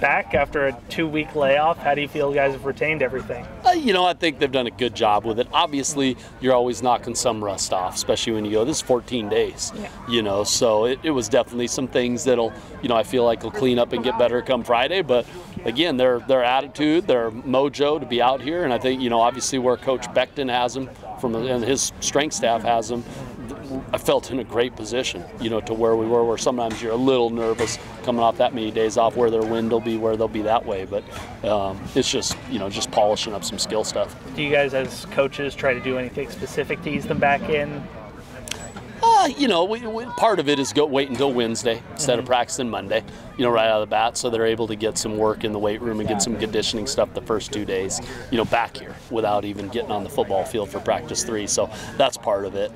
Back after a 2-week layoff. How do you feel you guys have retained everything? I think they've done a good job with it. Obviously, you're always knocking some rust off, especially when you go, this is 14 days, so it was definitely some things that'll, I feel like will clean up and get better come Friday. But again, their attitude, their mojo to be out here, and I think, obviously where Coach Beckton has them and his strength staff has them, I felt in a great position, to where we were, where sometimes you're a little nervous coming off that many days off, where their wind will be, where they'll be that way. But it's just, just polishing up some skill stuff. Do you guys as coaches try to do anything specific to ease them back in? Part of it is wait until Wednesday instead of practicing Monday, right out of the bat, so they're able to get some work in the weight room and get some conditioning stuff the first 2 days, back here without even getting on the football field for practice 3. So that's part of it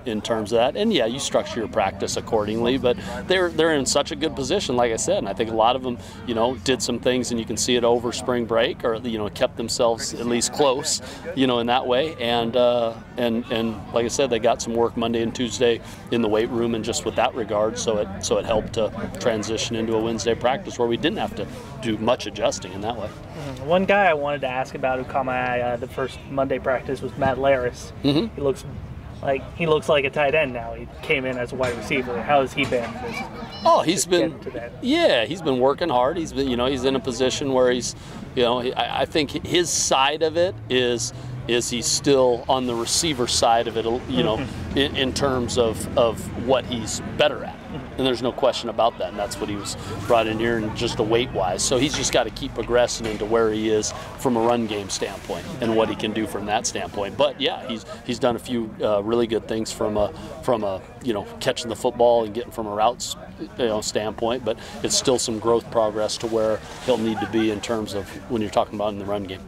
in terms of that. And yeah, you structure your practice accordingly, but they're in such a good position, like I said, and I think a lot of them, did some things, and you can see it over spring break, or kept themselves at least close, in that way. And like I said, they got some work Monday and Tuesday in the weight room, and just with that regard, so it helped to transition into a Wednesday practice where we didn't have to do much adjusting in that way. One guy I wanted to ask about who caught my eye the first Monday practice was Matt Laris. He looks like a tight end now. He came in as a wide receiver. How has he been? He's been working hard. He's been, he's in a position where he's, I think his side of it is he's still on the receiver side of it, in terms of what he's better at. And there's no question about that, and that's what he was brought in here, and just a weight-wise. So he's just got to keep progressing into where he is from a run game standpoint and what he can do from that standpoint. But yeah, he's done a few really good things from a catching the football and getting from a routes standpoint. But it's still some growth progress to where he'll need to be in terms of when you're talking about in the run game.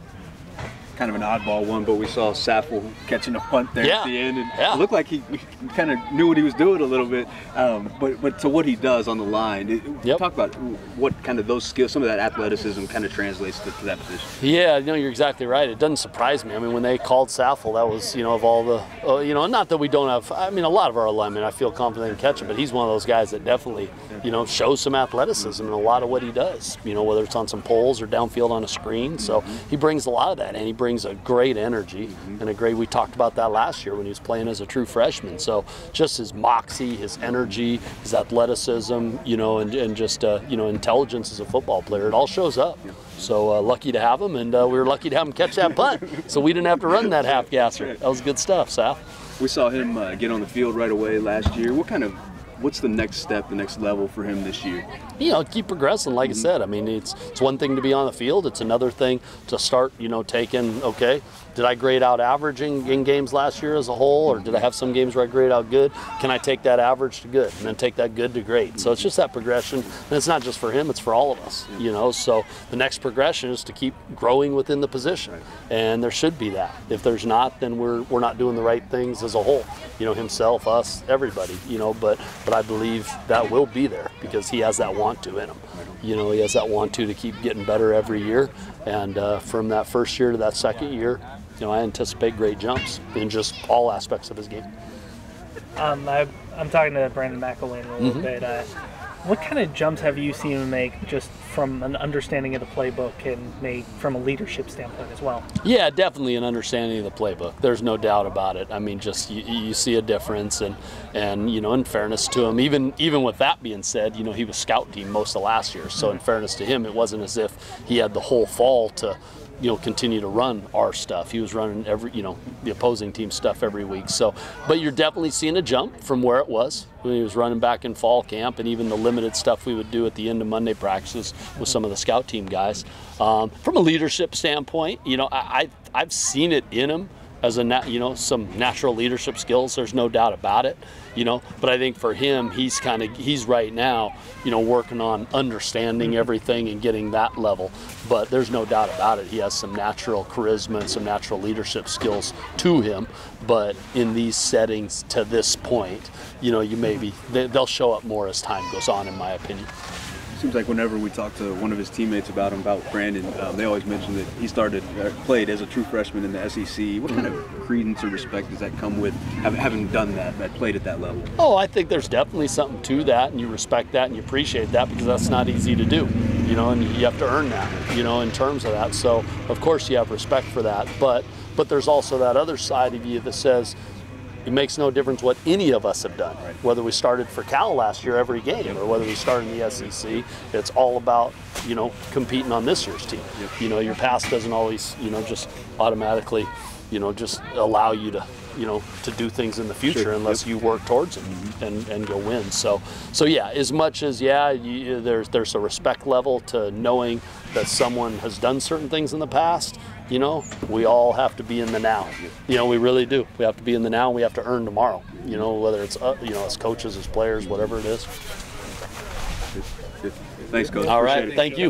Kind of an oddball one, but we saw Saffel catching a punt there at the end, and it looked like he kind of knew what he was doing a little bit. But to what he does on the line, talk about what kind of those skills, some of that athleticism kind of translates to that position. Yeah, you're exactly right. It doesn't surprise me. I mean, when they called Saffel, that was, of all the, not that we don't have, a lot of our alignment, I feel confident in catching, but he's one of those guys that definitely, shows some athleticism in a lot of what he does, whether it's on some poles or downfield on a screen. So he brings a lot of that, and he brings a great energy and we talked about that last year when he was playing as a true freshman. So just his moxie, his energy, his athleticism, and just intelligence as a football player, it all shows up. So lucky to have him, and we were lucky to have him catch that punt, so we didn't have to run that half gasser. That was good stuff, Saf. We saw him get on the field right away last year. What's the next step, the next level for him this year? Keep progressing, like I said. I mean, it's one thing to be on the field. It's another thing to start, taking, okay, did I grade out averaging in games last year as a whole, or did I have some games where I grade out good? Can I take that average to good and then take that good to great? So it's just that progression. And it's not just for him, it's for all of us, So the next progression is to keep growing within the position. And there should be that. If there's not, then we're not doing the right things as a whole. Himself, us, everybody, but I believe that will be there because he has that want to in him. He has that want to keep getting better every year. And from that first year to that second year, I anticipate great jumps in just all aspects of his game. I'm talking to Brandon McElwain a little bit. What kind of jumps have you seen him make just from an understanding of the playbook and maybe from a leadership standpoint as well? Yeah, definitely an understanding of the playbook. There's no doubt about it. I mean, just you see a difference, and in fairness to him, even with that being said, he was scout team most of last year. So in fairness to him, it wasn't as if he had the whole fall to continue to run our stuff. He was running the opposing team stuff every week. So, but you're definitely seeing a jump from where it was when he was running back in fall camp, and even the limited stuff we would do at the end of Monday practices with some of the scout team guys. From a leadership standpoint, I've seen it in him as some natural leadership skills. There's no doubt about it, But I think for him, he's right now, working on understanding everything and getting that level. But there's no doubt about it. He has some natural charisma and some natural leadership skills to him. But in these settings to this point, they'll show up more as time goes on, in my opinion. Seems like whenever we talk to one of his teammates about Brandon, they always mention that he played as a true freshman in the SEC. What kind of credence or respect does that come with having done that played at that level? Oh, I think there's definitely something to that, and you respect that and you appreciate that because that's not easy to do. you know, and you have to earn that, you know, in terms of that. So of course you have respect for that, but there's also that other side of you that says it makes no difference what any of us have done, whether we started for Cal last year every game or whether we started in the SEC. It's all about, you know, competing on this year's team. You know, your past doesn't always, you know, just automatically, you know, just allow you to, you know, to do things in the future unless you work towards it and go win. So yeah, as much as there's a respect level to knowing that someone has done certain things in the past. You know, we all have to be in the now. You know, we really do. We have to be in the now, and we have to earn tomorrow. You know, whether it's you know, as coaches, as players, whatever it is. Thanks, Coach. All right, thank you.